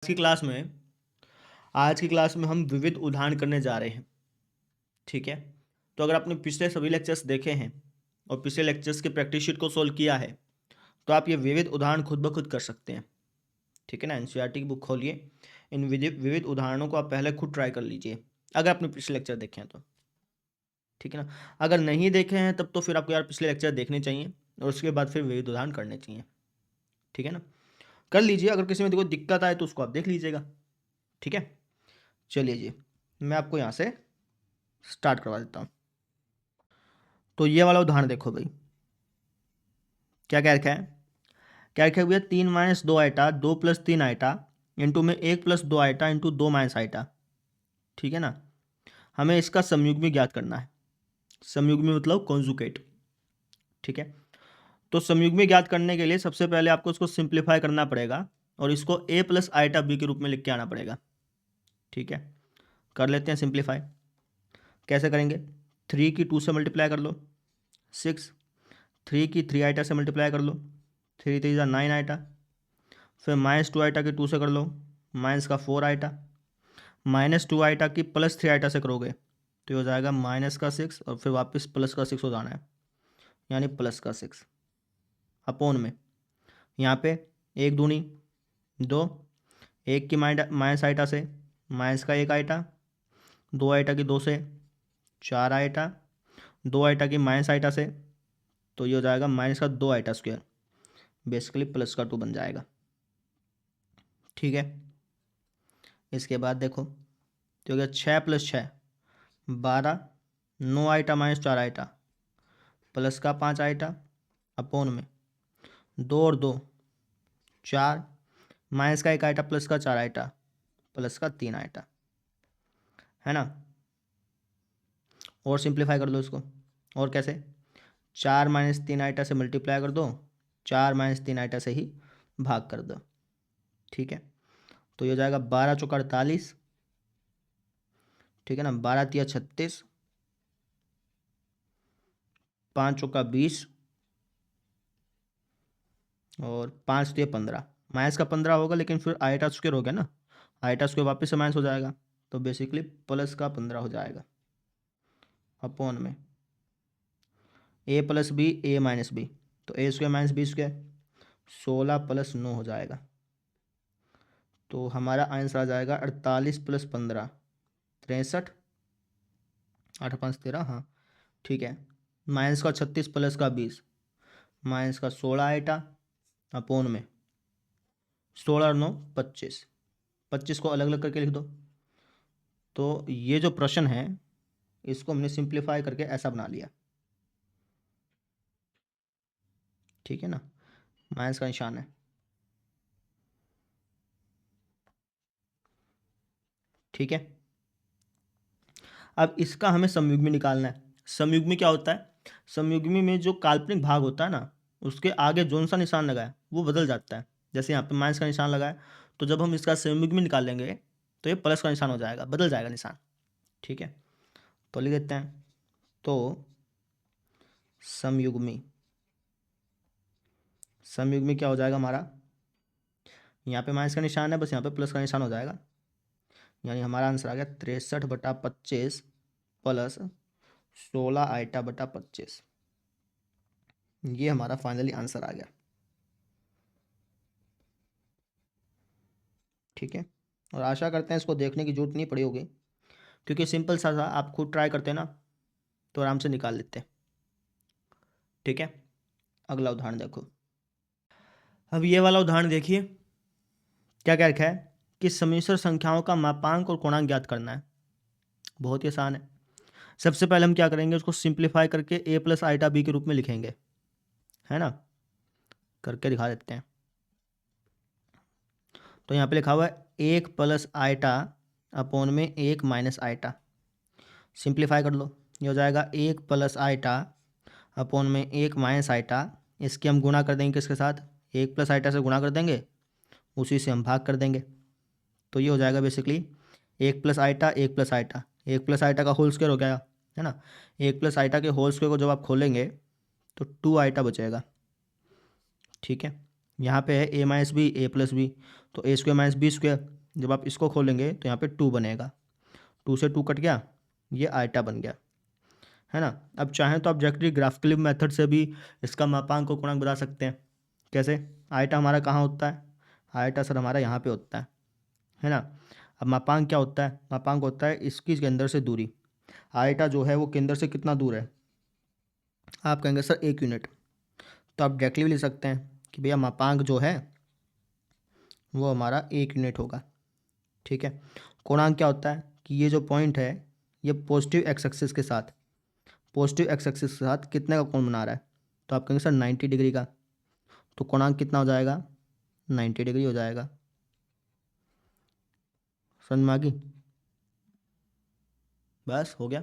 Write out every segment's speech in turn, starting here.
आज की क्लास में हम विविध उदाहरण करने जा रहे हैं। ठीक है, तो अगर आपने पिछले सभी लेक्चर्स देखे हैं और पिछले लेक्चर्स के प्रैक्टिस शीट को सोल्व किया है तो आप ये विविध उदाहरण खुद ब खुद कर सकते हैं। ठीक है ना, एनसीईआरटी की बुक खोलिए, इन विविध उदाहरणों को आप पहले खुद ट्राई कर लीजिए अगर आपने पिछले लेक्चर देखे हैं तो। ठीक है ना, अगर नहीं देखे हैं तब तो फिर आपको यार पिछले लेक्चर देखने चाहिए और उसके बाद फिर विविध उदाहरण करने चाहिए। ठीक है ना, कर लीजिए। अगर किसी में कोई दिक्कत आए तो उसको आप देख लीजिएगा। ठीक है, चलिए जी, मैं आपको यहाँ से स्टार्ट करवा देता हूँ। तो ये वाला उदाहरण देखो भाई, क्या क्या रखा है। क्या रखा भैया, 3 - 2 आइटा 2 + 3 आइटा इंटू में 1 + 2 आइटा इंटू 2 - आइटा। ठीक है ना, हमें इसका संयुग्मी ज्ञात करना है। संयुग्मी मतलब कॉन्जुगेट। ठीक है, तो संयुग्मी ज्ञात करने के लिए सबसे पहले आपको इसको सिंप्लीफाई करना पड़ेगा और इसको a + आइटा b के रूप में लिख के आना पड़ेगा। ठीक है, कर लेते हैं सिंप्लीफाई। कैसे करेंगे, 3 की 2 से मल्टीप्लाई कर लो, 6, 3 की 3 आइटा से मल्टीप्लाई कर लो, 3 3 9 आइटा, फिर -2 आइटा की 2 से कर लो, माइनस का 4 आइटा, -2 आइटा की +3 आइटा से करोगे तो ये हो जाएगा -6 और फिर वापस +6 हो जाना है, यानी +6 अपोन में यहाँ पे 1 दूनी 2, 1 की माइनस आइटा से माइनस का 1 आइटा, 2 आइटा की 2 से 4 आइटा, 2 आइटा की माइनस आइटा से, तो ये हो जाएगा -2 आइटा स्क्वायर, बेसिकली +2 बन जाएगा। ठीक है, इसके बाद देखो तो हो गया 6 + 6 12, 9 आइटा -4 आइटा प्लस का 5 आइटा अपोन में 2 और 2 4, माइनस का 1 आइटा प्लस का 4 आइटा प्लस का 3 आइटा, है ना। और सिंप्लीफाई कर दो इसको, और कैसे, 4 - 3 आइटा से मल्टीप्लाई कर दो, 4 - 3 आइटा से ही भाग कर दो। ठीक है, तो ये हो जाएगा 12 × 4 = 48। ठीक है ना, 12 × 3 = 36, 5 × 4 = 20 और 5 × 3 = 15। माइनस का 15 होगा लेकिन फिर आइटा स्क्वायर हो गया ना, आइटा स्क्वायर वापस से माइनस हो जाएगा, तो बेसिकली प्लस का 15 हो जाएगा अपोन में a + b a - b, तो a² - b², 16 + 9 हो जाएगा। तो हमारा आंसर आ जाएगा 48 + 15 63, 8 5 13, हाँ ठीक है। माइनस का 36 प्लस का 20, माइनस का 16 आइटा अपोन में 16 और 9 25, 25 को अलग अलग करके लिख दो। तो ये जो प्रश्न है इसको हमने सिंप्लीफाई करके ऐसा बना लिया। ठीक है ना, माइनस का निशान है। ठीक है, अब इसका हमें संयुग्मी निकालना है। संयुग्मी क्या होता है, संयुग्मी में जो काल्पनिक भाग होता है ना उसके आगे जोन सा निशान लगाए वो बदल जाता है। जैसे यहाँ पे माइनस का निशान लगाए तो जब हम इसका संयुग्मी निकालेंगे तो ये प्लस का निशान हो जाएगा, बदल जाएगा निशान। ठीक है, तो लिख देते हैं, तो समयुग्मी, समयुग्मी क्या हो जाएगा हमारा, यहाँ पे माइनस का निशान है, बस यहाँ पे प्लस का निशान हो जाएगा, यानी हमारा आंसर आ गया 63/25 प्लस 16 आइटा बटा 25। ये हमारा फाइनली आंसर आ गया। ठीक है, और आशा करते हैं इसको देखने की जरूरत नहीं पड़ी होगी क्योंकि सिंपल सा था, आप खुद ट्राई करते ना तो आराम से निकाल लेते। ठीक है, अगला उदाहरण देखो। अब ये वाला उदाहरण देखिए, क्या क्या रखा है कि समिश्र संख्याओं का मापांक और कोणांक ज्ञात करना है। बहुत ही आसान है। सबसे पहले हम क्या करेंगे, उसको सिंप्लीफाई करके a + आइटा b के रूप में लिखेंगे, है ना। करके दिखा देते हैं। तो यहाँ पे लिखा हुआ है 1 + आइटा अपोन में 1 - आइटा। सिंप्लीफाई कर लो, ये हो जाएगा 1 + आइटा अपोन में 1 - आइटा। इसके हम गुणा कर देंगे किसके साथ, 1 + आइटा से गुणा कर देंगे, उसी से हम भाग कर देंगे। तो ये हो जाएगा बेसिकली 1 + आइटा 1 + आइटा, 1 + आइटा का होल स्क्वायर हो गया, है ना। 1 + आइटा के होल स्क्वायर को जब आप खोलेंगे तो 2 आइटा बचेगा। ठीक है, यहाँ पे है a - b a + b, तो a square minus b square, जब आप इसको खोलेंगे तो यहाँ पे 2 बनेगा, 2 से 2 कट गया, ये आयटा बन गया, है ना। अब चाहें तो ऑब्जेक्टिव ग्राफिकली मेथड से भी इसका मापांक और गुणांक बता सकते हैं। कैसे? आयटा हमारा कहाँ होता है? आयटा सर हमारा यहाँ पे होता है ना। अब मापांक क्या होता है? मापांक होता है इसकी केंद्र से दूरी। आयटा जो है वो केंद्र से कितना दूर है? आप कहेंगे सर 1 यूनिट, तो आप डायरेक्टली लिख सकते हैं कि भैया मापांक जो है वो हमारा 1 यूनिट होगा। ठीक है। कोणांक क्या होता है कि ये जो पॉइंट है ये पॉजिटिव एक्स एक्सिस के साथ, पॉजिटिव एक्स एक्सिस के साथ कितने का कोण बना रहा है? तो आप कहेंगे सर 90 डिग्री का, तो कोणांक कितना हो जाएगा? 90 डिग्री हो जाएगा। समझ में आ गई? बस हो गया,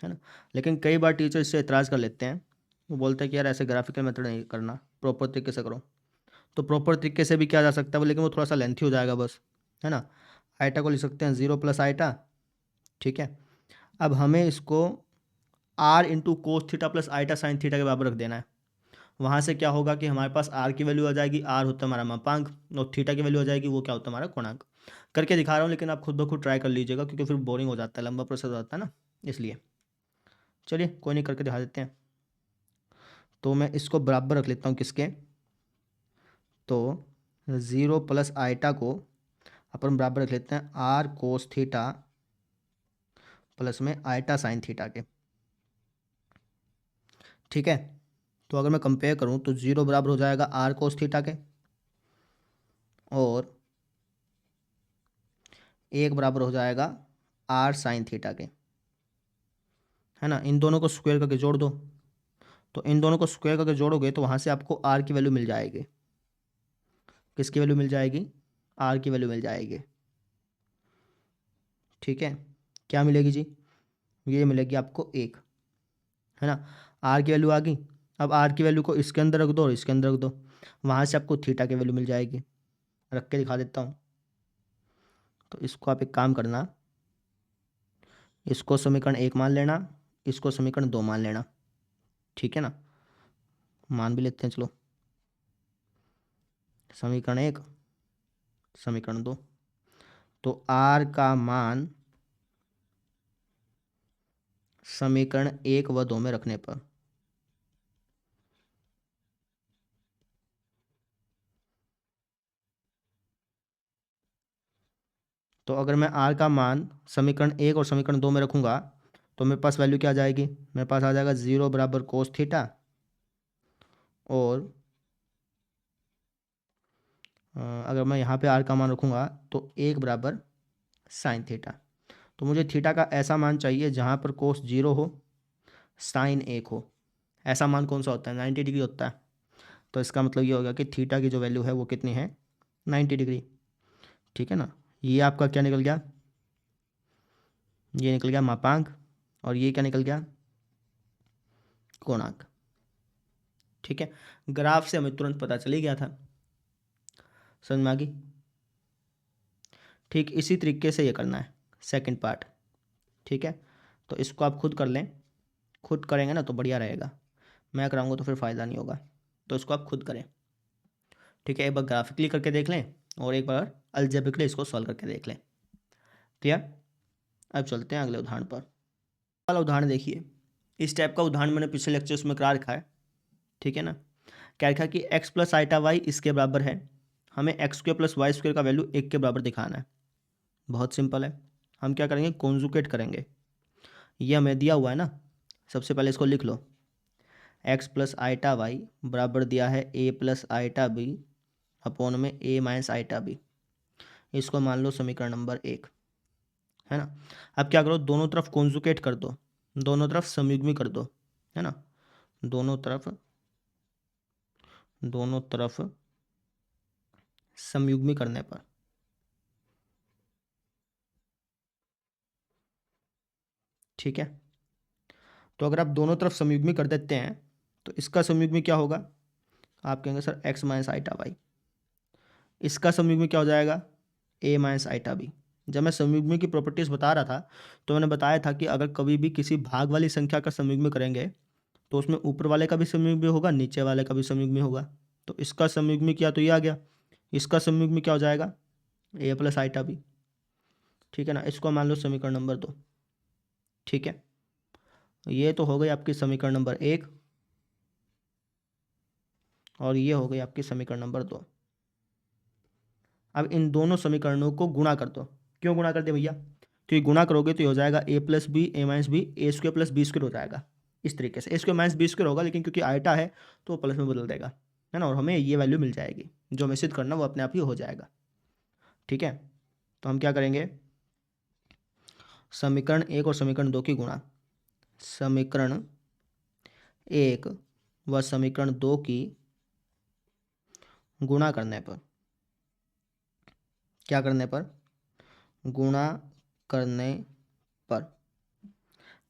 है ना। लेकिन कई बार टीचर इससे एतराज़ कर लेते हैं, वो बोलते हैं कि यार ऐसे ग्राफिकल मेथड नहीं करना, प्रॉपर तरीके से करो। तो प्रॉपर तरीके से भी किया जा सकता है, लेकिन वो थोड़ा सा लेंथी हो जाएगा बस, है ना। आयटा को लिख सकते हैं 0 प्लस आयटा। ठीक है। अब हमें इसको r into cos theta plus iota sine theta के बराबर रख देना है। वहाँ से क्या होगा कि हमारे पास आर की वैल्यू आ जाएगी, आर होता है हमारा मापांक, और थीटा की वैल्यू आ जाएगी, वो क्या होता है हमारा कोणांक। करके दिखा रहा हूँ, लेकिन आप खुद ब खुद ट्राई कर लीजिएगा, क्योंकि फिर बोरिंग हो जाता है, लंबा प्रोसेस हो जाता है ना, इसलिए। चलिए कोई नहीं, करके दिखा देते हैं। तो मैं इसको बराबर रख लेता हूँ किसके? तो 0 प्लस आयटा को अपन बराबर रख लेते हैं आर कोस थीटा प्लस में आयटा साइन थीटा के। ठीक है। तो अगर मैं कंपेयर करूं तो 0 बराबर हो जाएगा आर कोस थीटा के, और 1 बराबर हो जाएगा आर साइन थीटा के, है ना। इन दोनों को स्क्वायर करके जोड़ दो, तो इन दोनों को स्क्वायर करके जोड़ोगे तो वहाँ से आपको आर की वैल्यू मिल जाएगी। किसकी वैल्यू मिल जाएगी? आर की वैल्यू मिल जाएगी। ठीक है। क्या मिलेगी जी? ये मिलेगी आपको 1, है ना। आर की वैल्यू आ गई। अब आर की वैल्यू को इसके अंदर रख दो और इसके अंदर रख दो, वहाँ से आपको थीटा की वैल्यू मिल जाएगी। रख के दिखा देता हूँ। तो इसको आप एक काम करना, इसको समीकरण 1 मान लेना, इसको समीकरण 2 मान लेना। ठीक है ना। मान भी लेते हैं, चलो। समीकरण 1, समीकरण 2। तो आर का मान समीकरण 1 व 2 में रखने पर, तो अगर मैं आर का मान समीकरण 1 और समीकरण 2 में रखूँगा तो मेरे पास वैल्यू क्या आ जाएगी? मेरे पास आ जाएगा 0 बराबर कोस थीटा, और अगर मैं यहाँ पे आर का मान रखूँगा तो 1 बराबर साइन थीटा। तो मुझे थीटा का ऐसा मान चाहिए जहाँ पर कोस 0 हो, साइन 1 हो। ऐसा मान कौन सा होता है? 90 डिग्री होता है। तो इसका मतलब ये होगा कि थीटा की जो वैल्यू है वो कितनी है? 90 डिग्री। ठीक है ना। ये आपका क्या निकल गया? ये निकल गया मापांक, और ये क्या निकल गया? कोणांक। ठीक है। ग्राफ से हमें तुरंत पता चल ही गया था। समझ में आ गई? ठीक इसी तरीके से ये करना है सेकंड पार्ट। ठीक है। तो इसको आप खुद कर लें, खुद करेंगे ना तो बढ़िया रहेगा, मैं कराऊंगा तो फिर फ़ायदा नहीं होगा। तो इसको आप खुद करें। ठीक है। एक बार ग्राफिकली करके देख लें और एक बार अलजेब्रिकली इसको सॉल्व करके देख लें। क्लियर? अब चलते हैं अगले उदाहरण पर। वाला उदाहरण देखिए, इस टाइप का उदाहरण मैंने पिछले लेक्चर्स में करा रखा है। ठीक है ना। क्या लिखा कि x प्लस आइटा वाई इसके बराबर है, हमें x square plus y square का वैल्यू 1 के बराबर दिखाना है। बहुत सिंपल है। हम क्या करेंगे? कॉन्जुगेट करेंगे। ये हमें दिया हुआ है ना, सबसे पहले इसको लिख लो। x प्लस आइटा वाई बराबर दिया है a plus iota b upon में a माइनस आइटा बी। इसको मान लो समीकरण नंबर 1, है ना। अब क्या करो? दोनों तरफ कॉन्जुगेट कर दो, दोनों तरफ संयुग्मी कर दो, है ना। दोनों तरफ संयुग्मी करने पर, ठीक है। तो अगर आप दोनों तरफ संयुग्मी कर देते हैं तो इसका संयुग्मी क्या होगा? आप कहेंगे sir x minus iota y. इसका संयुग्मी क्या हो जाएगा? a minus iota b. जब मैं संयुग्मी की प्रॉपर्टीज़ बता रहा था तो मैंने बताया था कि अगर कभी भी किसी भाग वाली संख्या का संयुग्मी करेंगे तो उसमें ऊपर वाले का भी संयुग्मी होगा, नीचे वाले का भी संयुग्मी होगा। तो इसका संयुग्मी किया तो ये आ गया, इसका संयुग्मी क्या हो जाएगा? ए प्लस आइटा बी, ठीक है ना। इसको मान लो समीकरण नंबर 2, ठीक है। ये तो हो गई आपकी समीकरण नंबर 1 और ये हो गई आपकी समीकरण नंबर 2। अब इन दोनों समीकरणों को गुणा कर दो। क्यों गुणा कर दे भैया? तो ये गुणा करोगे तो ये हो जाएगा ए प्लस बी ए माइनस बी ए स्क्वायर प्लस बी स्क्वायर हो जाएगा। इस तरीके से ए स्क्वायर माइनस बी स्क्वायर होगा, लेकिन क्योंकि आइटा है तो वो प्लस में बदल देगा, है ना, और हमें ये वैल्यू मिल जाएगी। जो हमें सिद्ध करना वो अपने आप ही हो जाएगा, ठीक है। तो हम क्या करेंगे, समीकरण 1 और समीकरण 2 की गुणा, समीकरण 1 व समीकरण 2 की गुणा करने पर, क्या करने पर, गुणा करने पर,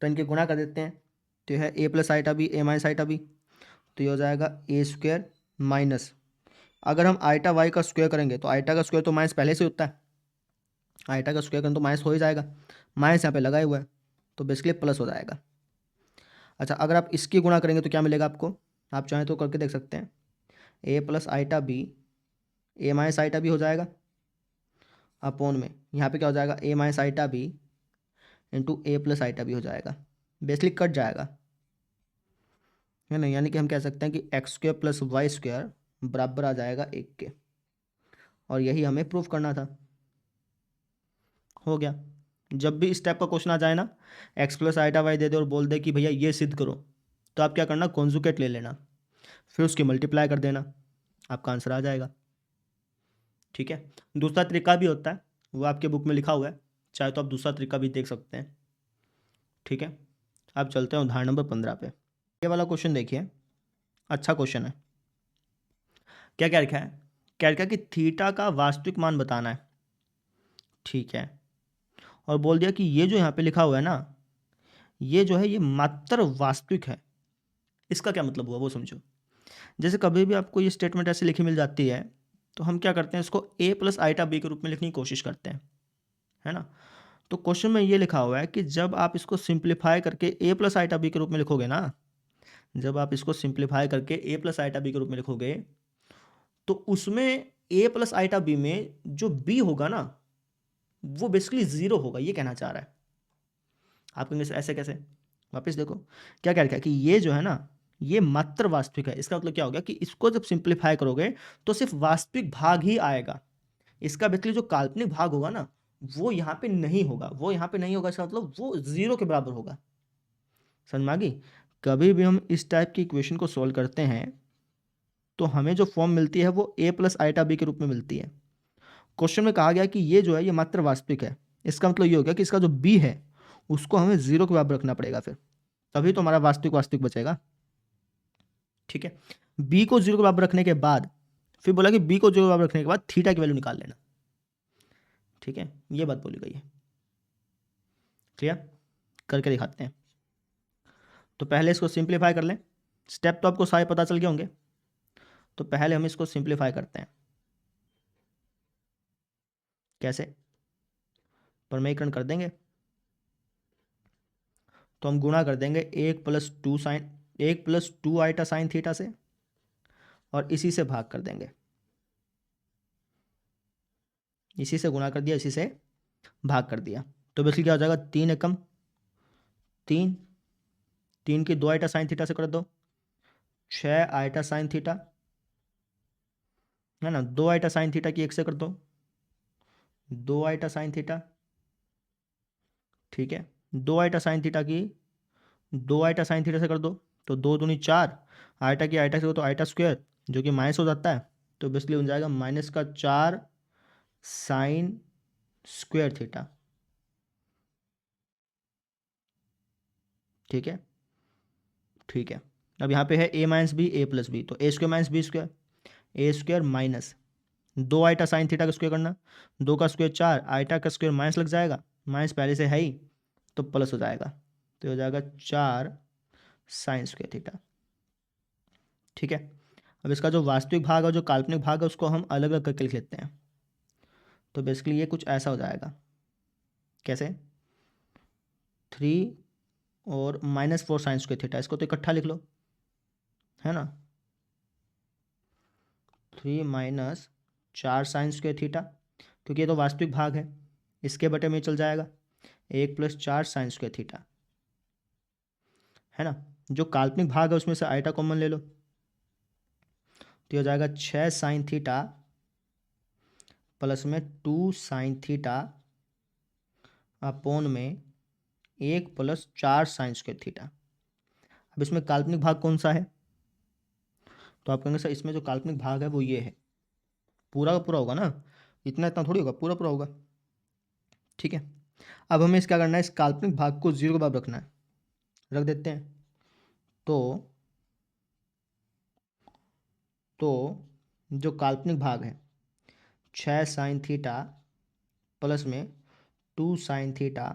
तो इनके गुणा कर देते हैं। तो यह है ए प्लस आइटा बी ए माइनस आइटा बी, तो ये हो जाएगा ए स्क्वायर माइनस, अगर हम आइटा वाई का स्क्वायर करेंगे तो आइटा का स्क्वायर तो माइनस पहले से होता है, आइटा का स्क्वायर करें तो माइनस हो ही जाएगा, माइनस यहाँ पे लगाए हुआ है तो बेसिकली प्लस हो जाएगा। अच्छा, अगर आप इसकी गुणा करेंगे तो क्या मिलेगा आपको, आप चाहें तो करके देख सकते हैं। ए प्लस आइटा बी ए माइनस आइटा बी हो जाएगा, अपोन में यहाँ पे क्या हो जाएगा, ए माइनस आइटा बी इंटू ए प्लस आइटा बी हो जाएगा, बेसिकली कट जाएगा, है ना। यानी कि हम कह सकते हैं कि x square plus y square बराबर आ जाएगा 1 के, और यही हमें प्रूफ करना था। हो गया। जब भी इस टाइप का क्वेश्चन आ जाए ना, एक्स प्लस आइटा वाई दे दे और बोल दे कि भैया ये सिद्ध करो, तो आप क्या करना, कॉन्जुगेट ले लेना, फिर उसकी मल्टीप्लाई कर देना, आपका आंसर आ जाएगा, ठीक है। दूसरा तरीका भी होता है, वो आपके बुक में लिखा हुआ है, चाहे तो आप दूसरा तरीका भी देख सकते हैं, ठीक है। अब चलते हैं उदाहरण नंबर 15 पे। ये वाला क्वेश्चन देखिए, अच्छा क्वेश्चन है। क्या क्या लिखा है, क्या लिखा है कि थीटा का वास्तविक मान बताना है, ठीक है। और बोल दिया कि ये जो यहाँ पे लिखा हुआ है ना, ये जो है ये मात्र वास्तविक है। इसका क्या मतलब हुआ वो समझो। जैसे कभी भी आपको ये स्टेटमेंट ऐसे लिखी मिल जाती है, तो हम क्या करते हैं, इसको ए प्लस आइटा बी के रूप में लिखने की कोशिश करते हैं, है ना। तो क्वेश्चन में ये लिखा हुआ है कि जब आप इसको सिंप्लीफाई करके ए प्लस आइटा बी के रूप में लिखोगे ना, जब आप इसको सिंप्लीफाई करके ए प्लस आइटा बी के रूप में लिखोगे, तो उसमें ए प्लस आइटा बी में जो बी होगा ना, वो बेसिकली जीरो होगा, ये कहना चाह रहा है। आप कहेंगे ऐसे कैसे, वापस देखो क्या कह रखा है कि ये जो है ना, ये मात्र वास्तविक है। इसका मतलब क्या हो गया कि इसको जब सिंप्लीफाई करोगे तो सिर्फ वास्तविक भाग ही आएगा, इसका बेसिकली जो काल्पनिक भाग होगा ना, वो यहाँ पे नहीं होगा, वो यहाँ पे नहीं होगा, इसका मतलब वो जीरो के बराबर होगा। समझ में आ गई। कभी भी हम इस टाइप की इक्वेशन को सोल्व करते हैं तो हमें जो फॉर्म मिलती है वो ए प्लस आइटा बी के रूप में मिलती है। क्वेश्चन में कहा गया कि ये जो है ये मात्र वास्तविक है, इसका मतलब ये हो गया कि इसका जो बी है उसको हमें जीरो के बराबर रखना पड़ेगा, फिर तभी तो हमारा वास्तविक वास्तविक बचेगा, ठीक है। बी को जीरो के बराबर रखने के बाद फिर बोला कि बी को जीरो के बराबर रखने के बाद थीटा की वैल्यू निकाल लेना, ठीक है। ये बात बोली गई है, क्लियर। करके दिखाते हैं। तो पहले इसको सिंप्लीफाई कर लें, स्टेप तो आपको सारे पता चल गए होंगे। तो पहले हम इसको सिंप्लीफाई करते हैं, कैसे, प्रमेयीकरण कर देंगे। तो हम गुणा कर देंगे 1 + 2 आइटा साइन थीटा से, और इसी से भाग कर देंगे, इसी से गुणा कर दिया, इसी से भाग कर दिया। तो बेसिकली क्या हो जाएगा, 3 एकम 3, 3 की 2 आइटा साइन थीटा से कर दो 6 आइटा साइन थीटा, है ना। 2 आइटा साइन थीटा की 1 से कर दो 2 आइटा साइन थीटा, ठीक है। 2 आइटा साइन थीटा की 2 आइटा साइन थीटा से कर दो, तो 2 दूनी 4, आइटा की आइटा से हो तो आइटा स्क्वायर जो कि माइनस हो जाता है, तो बेसिकली बन जाएगा -4 साइन स्क्वायर थीटा, ठीक है, ठीक है। अब यहाँ पे है a minus b a plus b, तो a square minus b square, a square minus 2 eta sine theta का स्क्वायर करना, 2 का स्क्वायर 4, आइटा का स्क्वायर माइनस लग जाएगा, माइनस पहले से है ही तो प्लस हो जाएगा, तो हो जाएगा 4 साइन स्क्वायर थीटा, ठीक है। अब इसका जो वास्तविक भाग और जो काल्पनिक भाग है उसको हम अलग अलग करके लिख लेते हैं। तो बेसिकली ये कुछ ऐसा हो जाएगा, कैसे, 3 और -4 साइन स्क्वायर थीटा, इसको तो इकट्ठा लिख लो, है ना। 3 - 4 साइन स्क्वायर थीटा क्योंकि ये तो वास्तविक भाग है, इसके बटे में चल जाएगा 1 + 4 साइन स्क्वायर थीटा, है ना। जो काल्पनिक भाग है उसमें से आइटा कॉमन ले लो, तो ये हो जाएगा 6 साइन थीटा प्लस में 2 साइन थीटा अपोन में 1 + 4 साइन स्क्वायर थीटा। अब इसमें काल्पनिक भाग कौन सा है, तो आप कहेंगे सर इसमें जो काल्पनिक भाग है वो ये है, पूरा का पूरा होगा ना, इतना इतना थोड़ी होगा, पूरा पूरा होगा, ठीक है। अब हमें इस क्या करना है, इस काल्पनिक भाग को 0 के बराबर रखना है, रख देते हैं। तो जो काल्पनिक भाग है 6 साइन थीटा प्लस में 2 साइन थीटा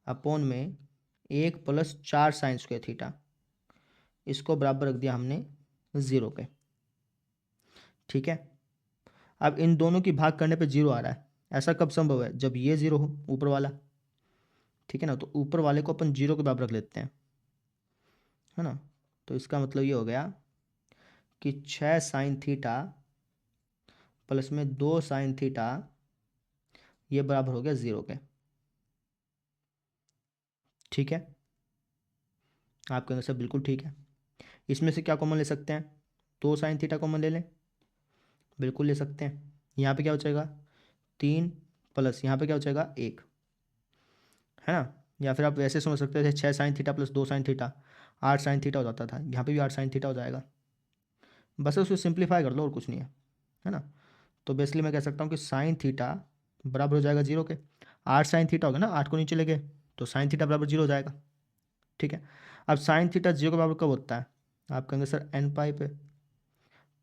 अपोन में 1 + 4 साइन स्क्वायर थीटा, इसको बराबर रख दिया हमने 0 के, ठीक है। अब इन दोनों की भाग करने पे 0 आ रहा है, ऐसा कब संभव है, जब ये 0 हो ऊपर वाला, ठीक है ना। तो ऊपर वाले को अपन 0 के बराबर रख लेते हैं, है ना। तो इसका मतलब ये हो गया कि 6 साइन थीटा प्लस में 2 साइन थीटा ये बराबर हो गया 0 के, ठीक है। आप कहेंगे सर बिल्कुल ठीक है, इसमें से क्या कॉमन ले सकते हैं, 2 साइन थीटा कॉमन ले लें, बिल्कुल ले सकते हैं। यहाँ पे क्या हो जाएगा 3 प्लस यहाँ पे क्या हो जाएगा 1, है ना। या फिर आप वैसे समझ सकते थे 6 sine theta plus 2 sine theta 8 sine theta हो जाता था, यहाँ पे भी 8 साइन थीटा हो जाएगा, बस उसको सिंप्लीफाई कर लो और कुछ नहीं है ना। तो बेसिकली मैं कह सकता हूँ कि साइन थीटा बराबर हो जाएगा 0 के, 8 साइन थीटा होगा ना, 8 को नीचे लेके, तो साइन थीटा बराबर 0 हो जाएगा, ठीक है। अब साइन थीटा 0 के बराबर कब होता है, आप कहेंगे सर n पाई पे,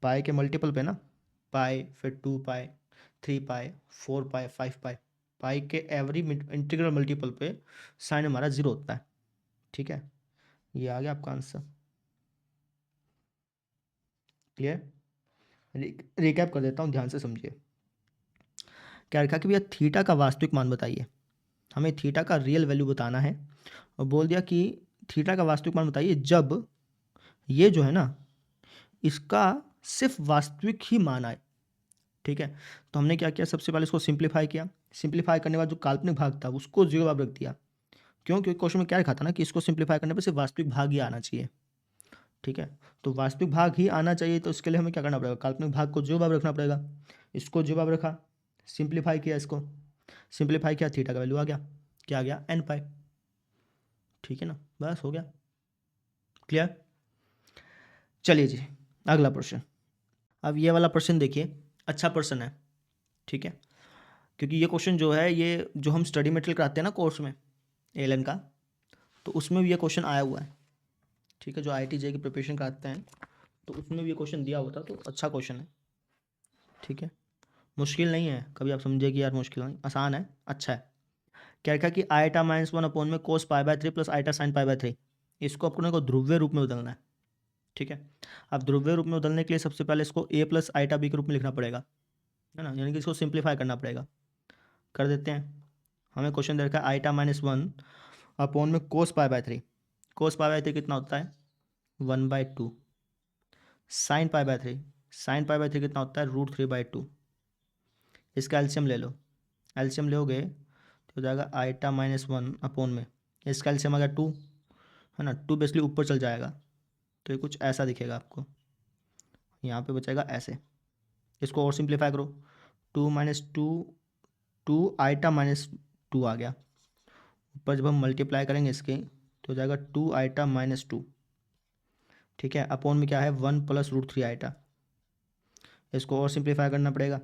पाई के मल्टीपल पे ना, पाई फिर 2 पाई 3 पाई 4 पाई 5 पाई, पाई के एवरी इंटीग्रल मल्टीपल पे साइन हमारा 0 होता है, ठीक है। ये आ गया आपका आंसर, क्लियर। रिकैप कर देता हूँ, ध्यान से समझिए। क्या रखा कि भैया थीटा का वास्तविक मान बताइए, हमें थीटा का रियल वैल्यू बताना है, और बोल दिया कि थीटा का वास्तविक मान बताइए जब ये जो है ना इसका सिर्फ वास्तविक ही मान आए, ठीक है। तो हमने क्या किया, सबसे पहले इसको सिंप्लीफाई किया, सिंप्लीफाई करने के बाद जो काल्पनिक भाग था उसको 0 बराबर रख दिया, क्यों, क्योंकि क्वेश्चन में क्या लिखा था ना कि इसको सिंप्लीफाई करने पर सिर्फ वास्तविक भाग ही आना चाहिए, ठीक है। तो वास्तविक भाग ही आना चाहिए, तो इसके लिए हमें क्या करना पड़ेगा, काल्पनिक भाग को 0 बराबर रखना पड़ेगा, इसको 0 बराबर रखा, सिंप्लीफाई किया, इसको सिंप्लीफाई किया, थीटा का वैल्यू आ गया, क्या आ गया n पाई, ठीक है ना, बस हो गया, क्लियर। चलिए जी अगला प्रश्न। अब ये वाला प्रश्न देखिए, अच्छा प्रश्न है, ठीक है, क्योंकि ये क्वेश्चन जो है ये जो हम स्टडी मटेरियल कराते हैं ना कोर्स में एलन का, तो उसमें भी ये क्वेश्चन आया हुआ है, ठीक है। जो IIT JEE की प्रिपरेशन कराते हैं तो उसमें भी ये क्वेश्चन दिया हुआ था, तो अच्छा क्वेश्चन है, ठीक है, मुश्किल नहीं है, कभी आप समझे कि यार मुश्किल नहीं, आसान है, अच्छा है। क्या रखा कि आइटा -1 अपोन में कोस π/3 प्लस आइटा साइन π/3, इसको अपने को ध्रुवीय रूप में बदलना है, ठीक है। अब ध्रुवीय रूप में बदलने के लिए सबसे पहले इसको a प्लस आइटा b के रूप में लिखना पड़ेगा, है ना, यानी कि इसको सिंप्लीफाई करना पड़ेगा, कर देते हैं। हमें क्वेश्चन दे रखा है आइटा -1 अपोन में कोस π/3, कोस π/3 कितना होता है 1/2, साइन π/3, साइन π/3 कितना होता है √3/2, इसका एलसीएम ले लो, एलसीएम लोगे तो हो जाएगा आइटा -1 अपोन में, इसका एलसीएम आ गया 2, है ना, 2 बेसिकली ऊपर चल जाएगा, तो ये कुछ ऐसा दिखेगा आपको, यहाँ पे बचेगा ऐसे, इसको और सिंप्लीफाई करो, 2 - 2 2 आइटा -2 आ गया, ऊपर जब हम मल्टीप्लाई करेंगे इसके तो हो जाएगा 2 आइटा -2, ठीक है, अपोन में क्या है 1 + √3 आइटा, इसको और सिंप्लीफाई करना पड़ेगा,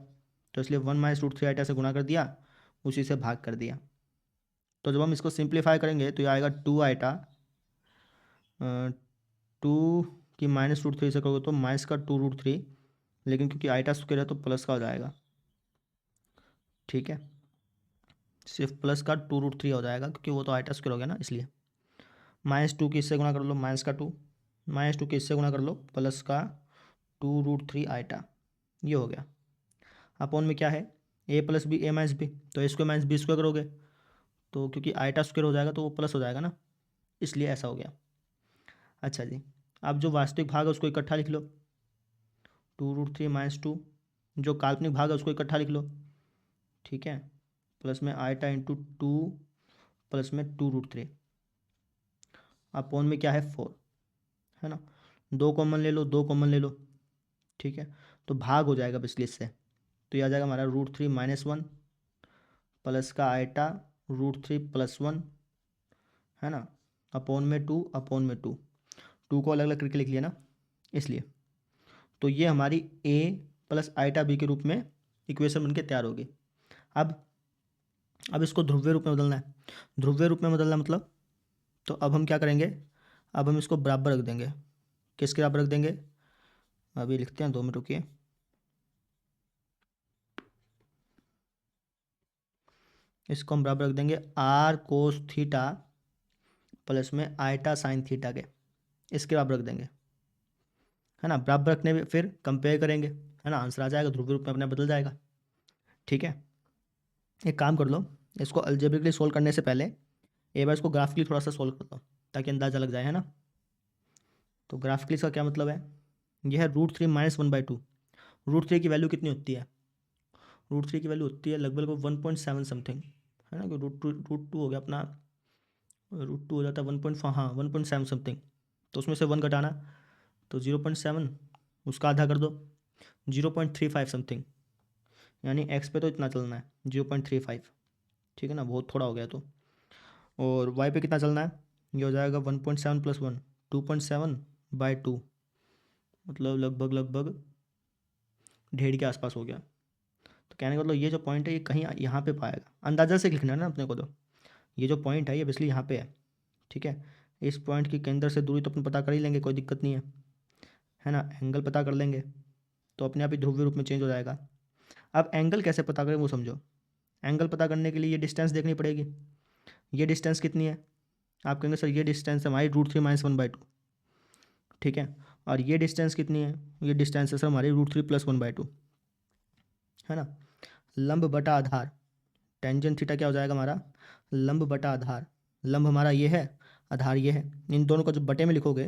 तो इसलिए 1 - √3 आइटा से गुणा कर दिया, उसी से भाग कर दिया, तो जब हम इसको सिंप्लीफाई करेंगे तो ये आएगा 2 आइटा 2 की -√3 से करोगे तो माइनस का 2√3, लेकिन क्योंकि आइटा स्क्वायर है तो प्लस का हो जाएगा, ठीक है, सिर्फ प्लस का 2√3 हो जाएगा, क्योंकि वो तो आइटा स्क्वायर हो गया ना, इसलिए -2 की इससे गुणा कर लो माइनस का 2, -2 की इससे गुणा कर लो प्लस का 2√3 आइटा, ये हो गया। अपोन में क्या है a + b a - b, तो a² - b² करोगे तो क्योंकि आइटा स्क्वायर हो जाएगा तो वो प्लस हो जाएगा ना, इसलिए ऐसा हो गया। अच्छा जी, अब जो वास्तविक भाग है उसको इकट्ठा लिख लो, 2√3 - 2, जो काल्पनिक भाग है उसको इकट्ठा लिख लो, ठीक है, प्लस में आईटा इंटू 2 प्लस में 2√3 अपॉन में क्या है 4, है ना। 2 कॉमन ले लो, 2 कॉमन ले लो, ठीक है, तो भाग हो जाएगा बेसिकली इससे। तो ये आ जाएगा हमारा √3 -1 प्लस का आईटा √3 + 1, है ना, अपॉन में 2 अपॉन में 2 को अलग अलग करके लिख लिया ना, इसलिए। तो ये हमारी a प्लस आईटा b के रूप में इक्वेशन बन के तैयार होगी। अब इसको ध्रुवीय रूप में बदलना है। ध्रुवीय रूप में बदलना मतलब, तो अब हम क्या करेंगे, अब हम इसको बराबर रख देंगे। किसके बराबर रख देंगे, अभी लिखते हैं, 2 मिनट रुकिए। इसको हम बराबर रख देंगे r cos थीटा प्लस में आईटा साइन थीटा के, इसके बराबर रख देंगे, है ना। बराबर रखने में फिर कंपेयर करेंगे, है ना, आंसर आ जाएगा, ध्रुवीय रूप में अपने बदल जाएगा। ठीक है, एक काम कर लो, इसको अलजेब्रिकली सोल्व करने से पहले एक बार इसको ग्राफिकली थोड़ा सा सोल्व कर लो ताकि अंदाजा लग जाए, है ना। तो ग्राफिकली इसका क्या मतलब है, यह है √3 - 1/2। √3 की वैल्यू कितनी होती है, √3 की वैल्यू होती है लगभग 1.7 समथिंग, है ना, कि √2 हो गया अपना, √2 हो जाता है 1.7 समथिंग। तो उसमें से 1 घटाना, तो 0.7, उसका आधा कर दो, 0.35 समथिंग, यानी एक्स पे तो इतना चलना है 0.35, ठीक है ना, बहुत थोड़ा हो गया तो। और वाई पे कितना चलना है, ये हो जाएगा 1.7 + 1 2.7/2, मतलब लगभग 1.5 के आसपास हो गया। तो कहने का मतलब ये जो पॉइंट है ये कहीं यहाँ पे पाएगा, अंदाजा से लिखना है ना अपने को। तो ये जो पॉइंट है ये बेसिकली यहाँ पे है, ठीक है। इस पॉइंट के केंद्र से दूरी तो अपन पता कर ही लेंगे, कोई दिक्कत नहीं है ना। एंगल पता कर लेंगे तो अपने आप ही ध्रुवीय रूप में चेंज हो जाएगा। अब एंगल कैसे पता करें वो समझो। एंगल पता करने के लिए ये डिस्टेंस देखनी पड़ेगी। ये डिस्टेंस कितनी है, आप कहेंगे सर ये डिस्टेंस हमारी √3 - 1/2, ठीक है। और ये डिस्टेंस कितनी है, ये डिस्टेंस है सर हमारी √3 + 1/2, है ना। लंब बटा आधार, टेंजेंट थीटा क्या हो जाएगा हमारा, लंब बटा आधार। लंब हमारा ये है, आधार ये है, इन दोनों को जब बटे में लिखोगे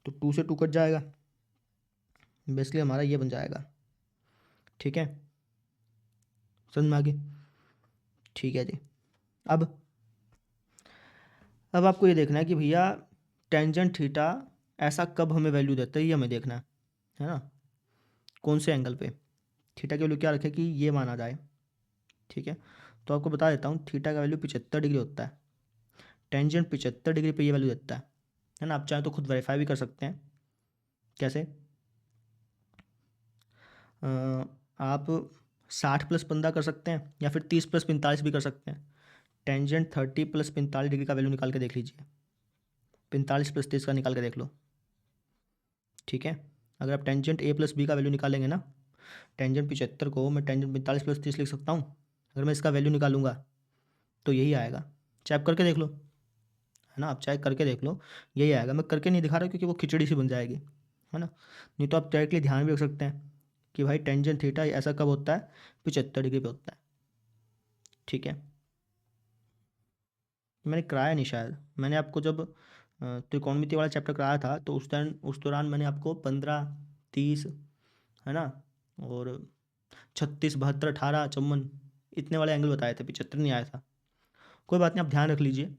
तो 2 से 2 कट जाएगा, बेसिकली हमारा ये बन जाएगा, ठीक है, समझ में आ गई। ठीक है जी। अब आपको ये देखना है कि भैया टेंजेंट थीटा ऐसा कब हमें वैल्यू देता है, ये हमें देखना है ना, कौन से एंगल पे। थीटा की वैल्यू क्या रखे कि ये माना जाए, ठीक है। तो आपको बता देता हूँ, थीटा का वैल्यू 75 डिग्री होता है, टेंजेंट 75 डिग्री पे ये वैल्यू देता है ना। आप चाहें तो खुद वेरीफाई भी कर सकते हैं। कैसे, आप 60 + 15 कर सकते हैं या फिर 30 + 45 भी कर सकते हैं। टेंजेंट 30 + 45 डिग्री का वैल्यू निकाल के देख लीजिए, 45 + 30 का निकाल के देख लो, ठीक है। अगर आप टेंजेंट a + b का वैल्यू निकालेंगे ना, टेंजेंट 75 को मैं टेंजेंट 45 + 30 लिख सकता हूँ। अगर मैं इसका वैल्यू निकालूंगा तो यही आएगा, चाहे आप करके देख लो, है ना, आप चाहे करके देख लो, यही आएगा। मैं करके नहीं दिखा रहा क्योंकि वो खिचड़ी सी बन जाएगी, है ना। नहीं तो आप डायरेक्टली ध्यान भी रख सकते हैं कि भाई टेंजेंट थीटा ऐसा कब होता है, 75 डिग्री पे होता है, ठीक है। मैंने कराया नहीं शायद, मैंने आपको जब त्रिकोणमिति वाला चैप्टर कराया था तो उस दौरान मैंने आपको 15, 30, है ना, और 36, 72, 18, 54 इतने वाले एंगल बताए थे, 75 नहीं आया था। कोई बात नहीं, आप ध्यान रख लीजिए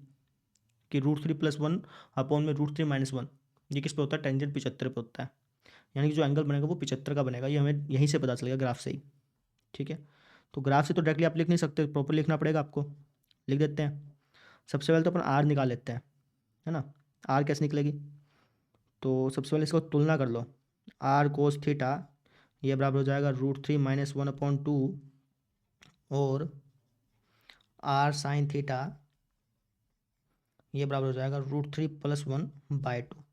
कि √3 + 1 अपॉन में √3 - 1, ये किस पे होता है, टेंजेंट 75 पे होता है। यानी कि जो एंगल बनेगा वो 75 का बनेगा, ये हमें यहीं से पता चलेगा ग्राफ से ही, ठीक है। तो ग्राफ से तो डायरेक्टली आप लिख नहीं सकते, प्रॉपर लिखना पड़ेगा आपको। लिख देते हैं, सबसे पहले तो अपन आर निकाल लेते हैं, है ना। आर कैसे निकलेगी, तो सबसे पहले इसको तुलना कर लो। आर कोस थीटा ये बराबर हो जाएगा √3 - 1/2 और आर साइन थीटा ये बराबर हो जाएगा √3 + 1/2।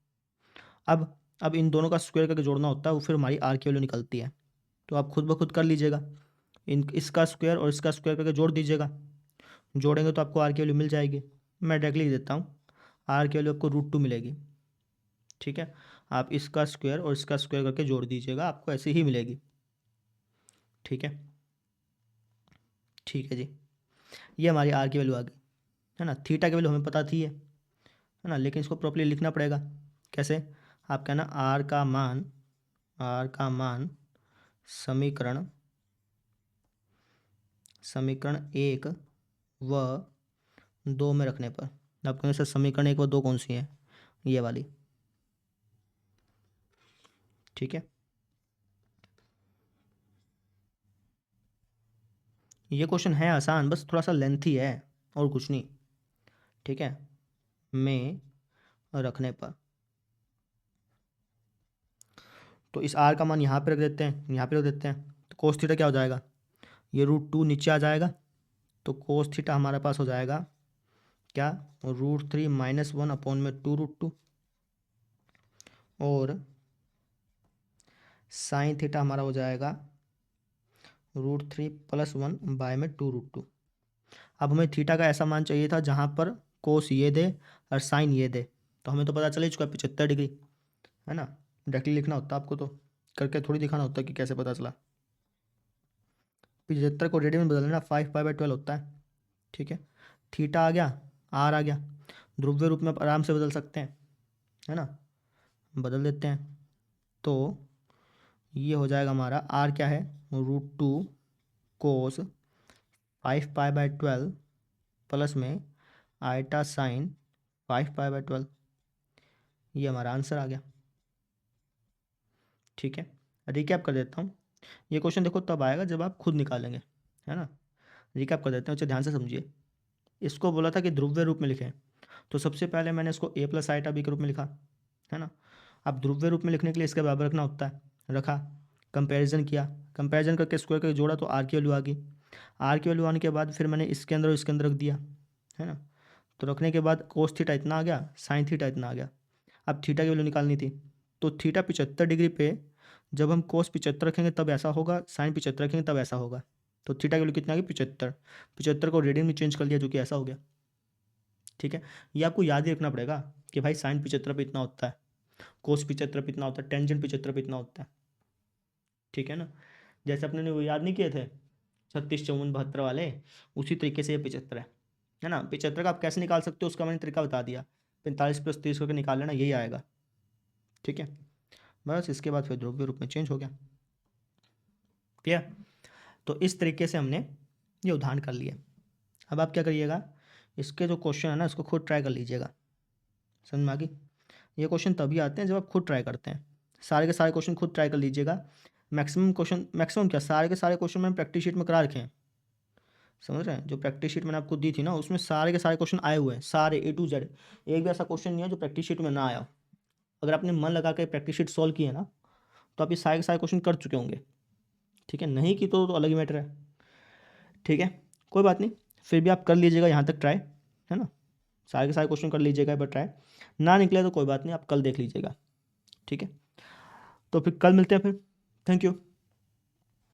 अब इन दोनों का स्क्वायर करके जोड़ना होता है, वो फिर हमारी आर की वैल्यू निकलती है। तो आप खुद ब खुद कर लीजिएगा, इसका स्क्वायर और इसका स्क्वायर करके जोड़ दीजिएगा, जोड़ेंगे तो आपको आर की वैल्यू मिल जाएगी। मैं डायरेक्टली लिख देता हूँ, आर की वैल्यू आपको √2 मिलेगी, ठीक है। आप इसका स्क्वायर और इसका स्क्वायर करके जोड़ दीजिएगा, आपको ऐसे ही मिलेगी, ठीक है। ठीक है जी, ये हमारी आर की वैल्यू आ गई, है ना। थीटा की वैल्यू हमें पता थी है ना, लेकिन इसको प्रॉपर्ली लिखना पड़ेगा। कैसे, आप कहना आर का मान समीकरण समीकरण 1 व 2 में रखने पर आप कहेंगे सर समीकरण 1 व 2 कौन सी है? ये वाली, ठीक है। ये क्वेश्चन है आसान, बस थोड़ा सा लेंथी है और कुछ नहीं, ठीक है। में रखने पर तो इस आर का मान यहाँ पे रख देते हैं, यहाँ पे रख देते हैं, तो कोस थीटा क्या हो जाएगा? ये √2 नीचे आ जाएगा, तो कोस थीटा हमारे पास हो जाएगा क्या? √3 - 1/2 और साइन थीटा हमारा हो जाएगा √3 + 1/2 अब हमें थीटा का ऐसा मान चाहिए था जहाँ पर कोस ये दे और साइन ये दे, तो हमें तो पता चल ही चुका 75 डिग्री, है ना। डायरेक्टली लिखना होता आपको, तो करके थोड़ी दिखाना होता कि कैसे पता चला। 75 को रेडियन में बदल लेना, 5π/12 होता है, ठीक है। थीटा आ गया, आर आ गया, ध्रुवीय रूप में आप आराम से बदल सकते हैं, है ना। बदल देते हैं, तो ये हो जाएगा हमारा आर क्या है? √2 कोस 5π/12 प्लस में आयटा साइन 5π/12, ये हमारा आंसर आ गया, ठीक है। रिकैप कर देता हूँ, ये क्वेश्चन देखो तब आएगा जब आप खुद निकालेंगे, है ना। रिकैप कर देते हैं, उसे ध्यान से समझिए। इसको बोला था कि ध्रुवीय रूप में लिखें, तो सबसे पहले मैंने इसको a + आयटा b के रूप में लिखा, है ना। अब ध्रुवीय रूप में लिखने के लिए इसके बराबर रखना होता है, रखा, कंपैरिजन किया, कंपैरिजन करके स्क्वायर करके जोड़ा तो आर की वैल्यू आ गई। आर की वैल्यू आने के बाद फिर मैंने इसके अंदर और इसके अंदर रख दिया, है ना। तो रखने के बाद कोस थीटा इतना आ गया, साइन थीटा इतना आ गया। अब थीटा की वैल्यू निकालनी थी, तो थीटा 75 डिग्री पे जब हम कोस 75 रखेंगे तब ऐसा होगा, साइन 75 रखेंगे तब ऐसा होगा। तो थीटा की वैल्यू कितना आ गई? 75। 75 को रेडियन में चेंज कर लिया, जो कि ऐसा हो गया, ठीक है। ये आपको याद ही रखना पड़ेगा कि भाई साइन 75 पे इतना होता है, कोस 75 पे इतना होता है, टेंजेंट 75 पे इतना होता है, ठीक है ना। जैसे अपने ने वो याद नहीं किए थे 36, 54, 72 वाले, उसी तरीके से ये 75 है ना। 75 का आप कैसे निकाल सकते हो उसका मैंने तरीका बता दिया, 45 + 30 करके निकाल लेना, यही आएगा, ठीक है। बस इसके बाद फिर ध्रुवीय रूप में चेंज हो गया, क्लियर। तो इस तरीके से हमने ये उदाहरण कर लिया। अब आप क्या करिएगा, इसके जो क्वेश्चन है ना इसको खुद ट्राई कर लीजिएगा, समझ में आ गई। ये क्वेश्चन तभी आते हैं जब आप खुद ट्राई करते हैं, सारे के सारे क्वेश्चन खुद ट्राई कर लीजिएगा। मैक्सिमम क्वेश्चन, मैक्सिमम क्या, सारे के सारे क्वेश्चन मैंने प्रैक्टिस शीट में करा रखे हैं, समझ रहे हैं। जो प्रैक्टिस शीट मैंने आपको दी थी ना उसमें सारे के सारे क्वेश्चन आए हुए हैं, सारे A to Z। एक भी ऐसा क्वेश्चन नहीं है जो प्रैक्टिस शीट में ना आया हो। अगर आपने मन लगा के प्रैक्टिस शीट सॉल्व की है ना तो आप ये सारे के सारे क्वेश्चन कर चुके होंगे, ठीक है। नहीं की तो अलग ही मैटर है, ठीक है। कोई बात नहीं, फिर भी आप कर लीजिएगा यहाँ तक ट्राई, है ना। सारे के सारे क्वेश्चन कर लीजिएगा एक बार ट्राई, ना निकले तो कोई बात नहीं, आप कल देख लीजिएगा, ठीक है। तो फिर कल मिलते हैं फिर, थैंक यू।